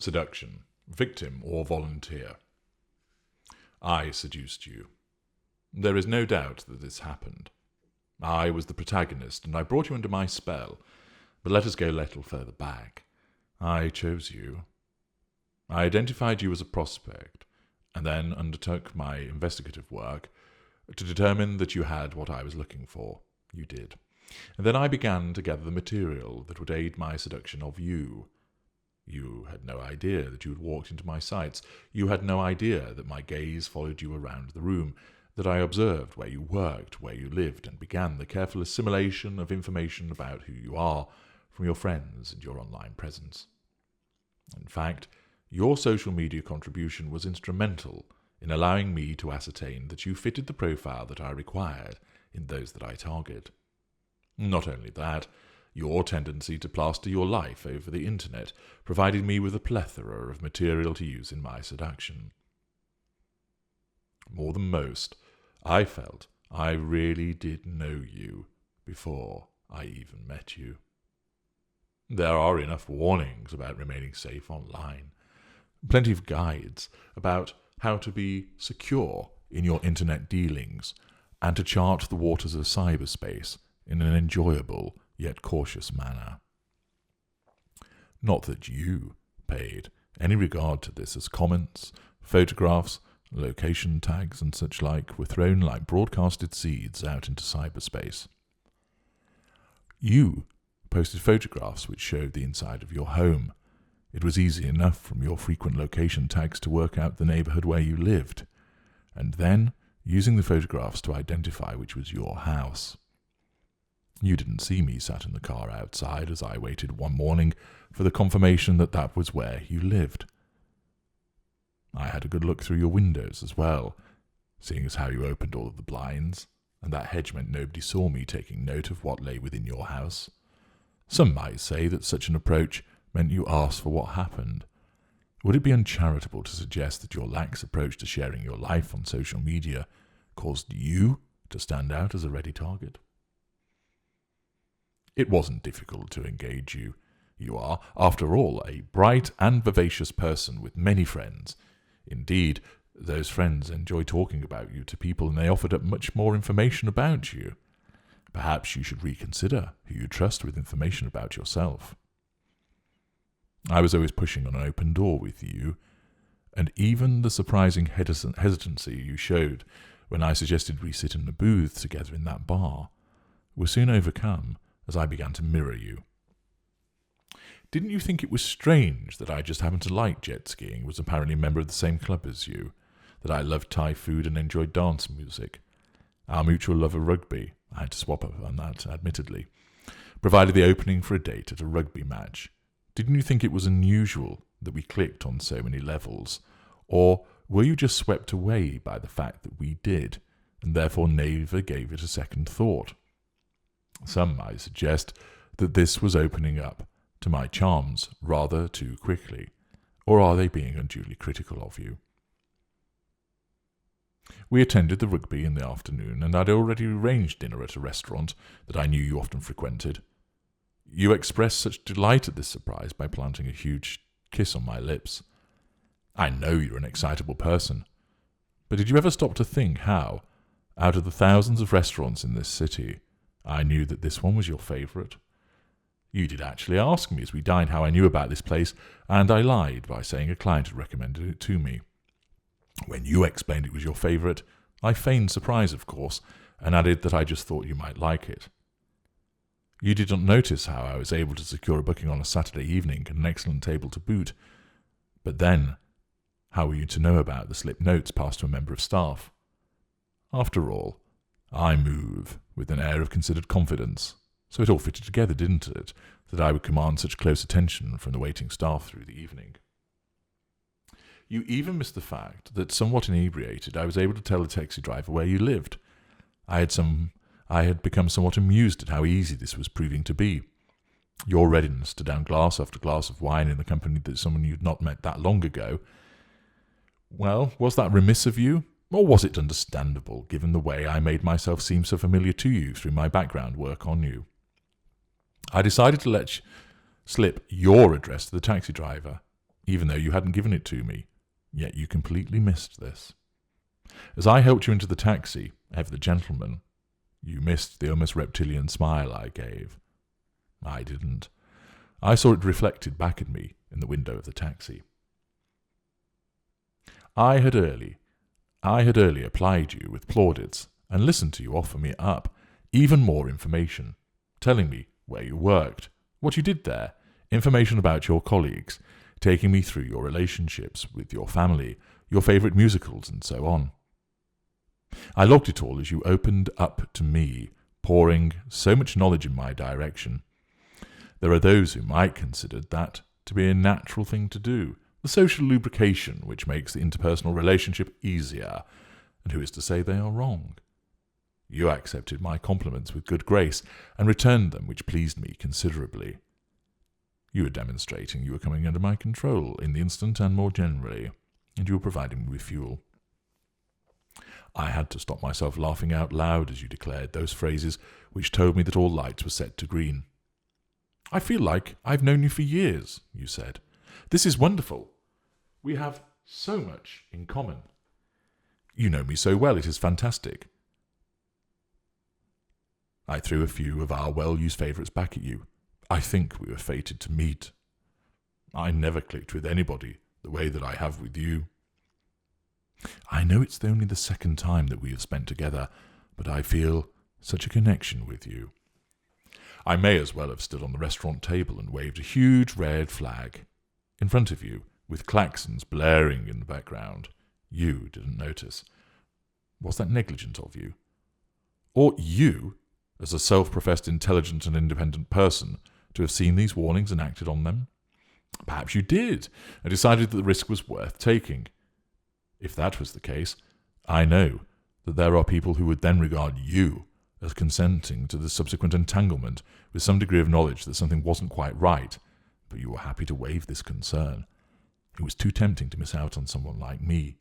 Seduction, victim or volunteer. I seduced you. There is no doubt that this happened. I was the protagonist, and I brought you under my spell. But let us go a little further back. I chose you. I identified you as a prospect, and then undertook my investigative work to determine that you had what I was looking for. You did. And then I began to gather the material that would aid my seduction of you. You had no idea that you had walked into my sights. You had no idea that my gaze followed you around the room, that I observed where you worked, where you lived, and began the careful assimilation of information about who you are from your friends and your online presence. In fact, your social media contribution was instrumental in allowing me to ascertain that you fitted the profile that I required in those that I target. Not only that, your tendency to plaster your life over the internet provided me with a plethora of material to use in my seduction. More than most, I felt I really did know you before I even met you. There are enough warnings about remaining safe online, plenty of guides about how to be secure in your internet dealings and to chart the waters of cyberspace in an enjoyable yet cautious manner. Not that you paid any regard to this, as comments, photographs, location tags and such like were thrown like broadcasted seeds out into cyberspace. You posted photographs which showed the inside of your home. It was easy enough from your frequent location tags to work out the neighbourhood where you lived, and then using the photographs to identify which was your house. You didn't see me sat in the car outside as I waited one morning for the confirmation that that was where you lived. I had a good look through your windows as well, seeing as how you opened all of the blinds, and that hedge meant nobody saw me taking note of what lay within your house. Some might say that such an approach meant you asked for what happened. Would it be uncharitable to suggest that your lax approach to sharing your life on social media caused you to stand out as a ready target? It wasn't difficult to engage you. You are, after all, a bright and vivacious person with many friends. Indeed, those friends enjoy talking about you to people, and they offered up much more information about you. Perhaps you should reconsider who you trust with information about yourself. I was always pushing on an open door with you, and even the surprising hesitancy you showed when I suggested we sit in the booth together in that bar was soon overcome as I began to mirror you. Didn't you think it was strange that I just happened to like jet skiing, was apparently a member of the same club as you, that I loved Thai food and enjoyed dance music? Our mutual love of rugby, I had to swap up on that, admittedly, provided the opening for a date at a rugby match. Didn't you think it was unusual that we clicked on so many levels? Or were you just swept away by the fact that we did, and therefore never gave it a second thought? Some might suggest that this was opening up to my charms rather too quickly, or are they being unduly critical of you? We attended the rugby in the afternoon, and I'd already arranged dinner at a restaurant that I knew you often frequented. You expressed such delight at this surprise by planting a huge kiss on my lips. I know you're an excitable person, but did you ever stop to think how, out of the thousands of restaurants in this city, I knew that this one was your favourite? You did actually ask me as we dined how I knew about this place, and I lied by saying a client had recommended it to me. When you explained it was your favourite, I feigned surprise, of course, and added that I just thought you might like it. You did not notice how I was able to secure a booking on a Saturday evening and an excellent table to boot. But then, how were you to know about the slipped notes passed to a member of staff? After all, I move with an air of considered confidence, so it all fitted together, didn't it, that I would command such close attention from the waiting staff through the evening. You even missed the fact that, somewhat inebriated, I was able to tell the taxi driver where you lived. I had become somewhat amused at how easy this was proving to be. Your readiness to down glass after glass of wine in the company of someone you'd not met that long ago. Well, was that remiss of you? Or was it understandable, given the way I made myself seem so familiar to you through my background work on you? I decided to let slip your address to the taxi driver. even though you hadn't given it to me. Yet you completely missed this. As I helped you into the taxi, ever the gentleman, you missed the almost reptilian smile I gave. I didn't. I saw it reflected back at me in the window of the taxi. I had early plied you with plaudits and listened to you offer me up even more information, telling me where you worked, what you did there, information about your colleagues, taking me through your relationships with your family, your favourite musicals, and so on. I logged it all as you opened up to me, pouring so much knowledge in my direction. There are those who might consider that to be a natural thing to do, the social lubrication which makes the interpersonal relationship easier, and who is to say they are wrong? You accepted my compliments with good grace, and returned them, which pleased me considerably. You were demonstrating you were coming under my control in the instant and more generally, and you were providing me with fuel. I had to stop myself laughing out loud as you declared those phrases which told me that all lights were set to green. "I feel like I've known you for years," you said. "This is wonderful. We have so much in common. You know me so well, it is fantastic." I threw a few of our well-used favourites back at you. I think we were fated to meet. I never clicked with anybody the way that I have with you. I know it's only the second time that we have spent together, but I feel such a connection with you. I may as well have stood on the restaurant table and waved a huge red flag in front of you, with klaxons blaring in the background. You didn't notice. Was that negligent of you? Ought you, as a self-professed intelligent and independent person, to have seen these warnings and acted on them? Perhaps you did, and decided that the risk was worth taking. If that was the case, I know that there are people who would then regard you as consenting to the subsequent entanglement with some degree of knowledge that something wasn't quite right, but you were happy to waive this concern. It was too tempting to miss out on someone like me.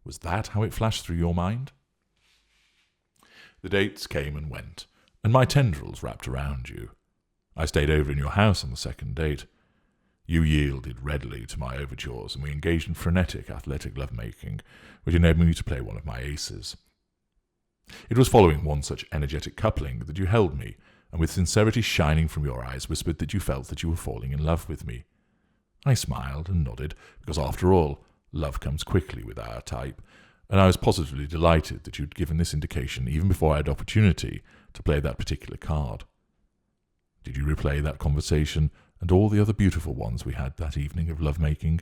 Was that how it flashed through your mind? The dates came and went, and my tendrils wrapped around you. I stayed over in your house on the second date. You yielded readily to my overtures, and we engaged in frenetic, athletic lovemaking, which enabled me to play one of my aces. It was following one such energetic coupling that you held me, and with sincerity shining from your eyes, whispered that you felt that you were falling in love with me. I smiled and nodded, because after all, love comes quickly with our type, and I was positively delighted that you had given this indication even before I had opportunity to play that particular card. Did you replay that conversation and all the other beautiful ones we had that evening of love-making?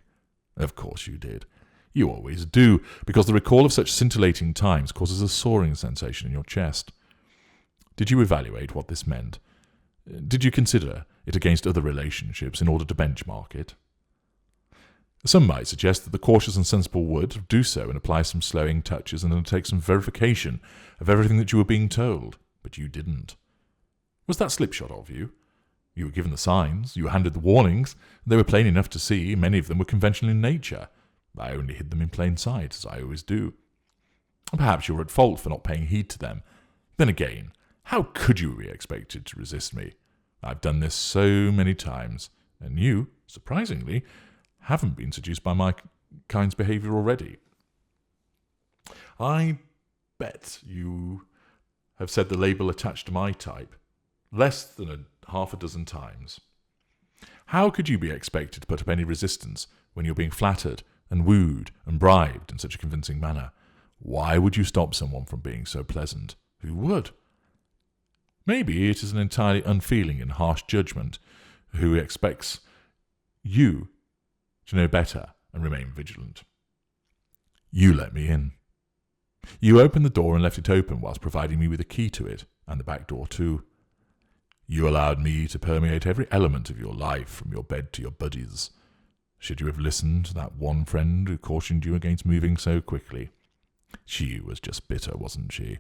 Of course you did. You always do, because the recall of such scintillating times causes a soaring sensation in your chest. Did you evaluate what this meant? Did you consider it against other relationships in order to benchmark it? Some might suggest that the cautious and sensible would do so and apply some slowing touches and undertake some verification of everything that you were being told, but you didn't. Was that slipshod of you? You were given the signs, you were handed the warnings, and they were plain enough to see. Many of them were conventional in nature. I only hid them in plain sight, as I always do. Perhaps you were at fault for not paying heed to them. Then again, how could you be expected to resist me? I've done this so many times, and you, surprisingly, haven't been seduced by my kind's behaviour already. I bet you have said the label attached to my type less than half a dozen times. How could you be expected to put up any resistance when you're being flattered and wooed and bribed in such a convincing manner? Why would you stop someone from being so pleasant? Who would? Maybe it is an entirely unfeeling and harsh judgment who expects you to know better and remain vigilant. You let me in. You opened the door and left it open whilst providing me with a key to it, and the back door too. You allowed me to permeate every element of your life, from your bed to your buddies. Should you have listened to that one friend who cautioned you against moving so quickly? She was just bitter, wasn't she?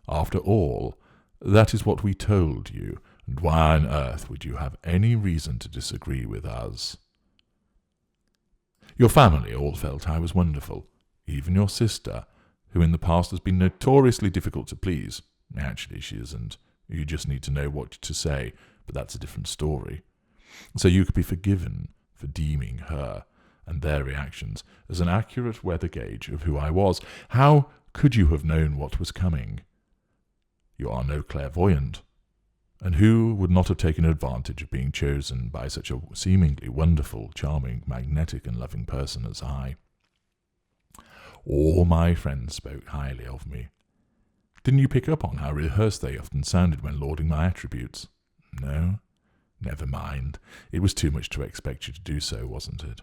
After all, that is what we told you, and why on earth would you have any reason to disagree with us? Your family all felt I was wonderful, even your sister, who in the past has been notoriously difficult to please. Actually, she isn't. You just need to know what to say, but that's a different story. So you could be forgiven for deeming her and their reactions as an accurate weather gauge of who I was. How could you have known what was coming? You are no clairvoyant. And who would not have taken advantage of being chosen by such a seemingly wonderful, charming, magnetic, and loving person as I? All my friends spoke highly of me. Didn't you pick up on how rehearsed they often sounded when lauding my attributes? No? Never mind. It was too much to expect you to do so, wasn't it?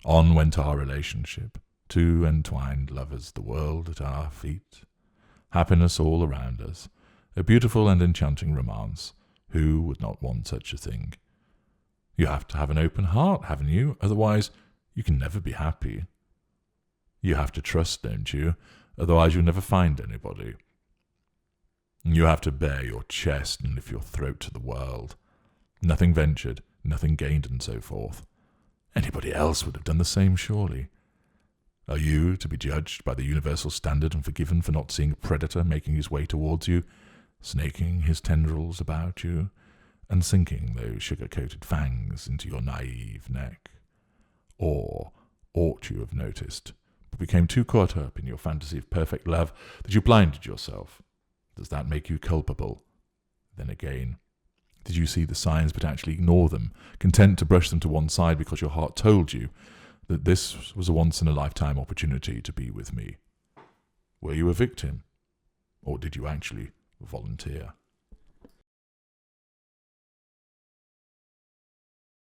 On went our relationship, two entwined lovers, the world at our feet, happiness all around us, a beautiful and enchanting romance. Who would not want such a thing? You have to have an open heart, haven't you? Otherwise, you can never be happy. You have to trust, don't you? Otherwise, you'll never find anybody. You have to bare your chest and lift your throat to the world. Nothing ventured, nothing gained, and so forth. Anybody else would have done the same, surely. Are you to be judged by the universal standard and forgiven for not seeing a predator making his way towards you, snaking his tendrils about you, and sinking those sugar-coated fangs into your naive neck? Or ought you have noticed, but became too caught up in your fantasy of perfect love that you blinded yourself? Does that make you culpable? Then again, did you see the signs but actually ignore them, content to brush them to one side because your heart told you that this was a once-in-a-lifetime opportunity to be with me? Were you a victim, or did you actually volunteer?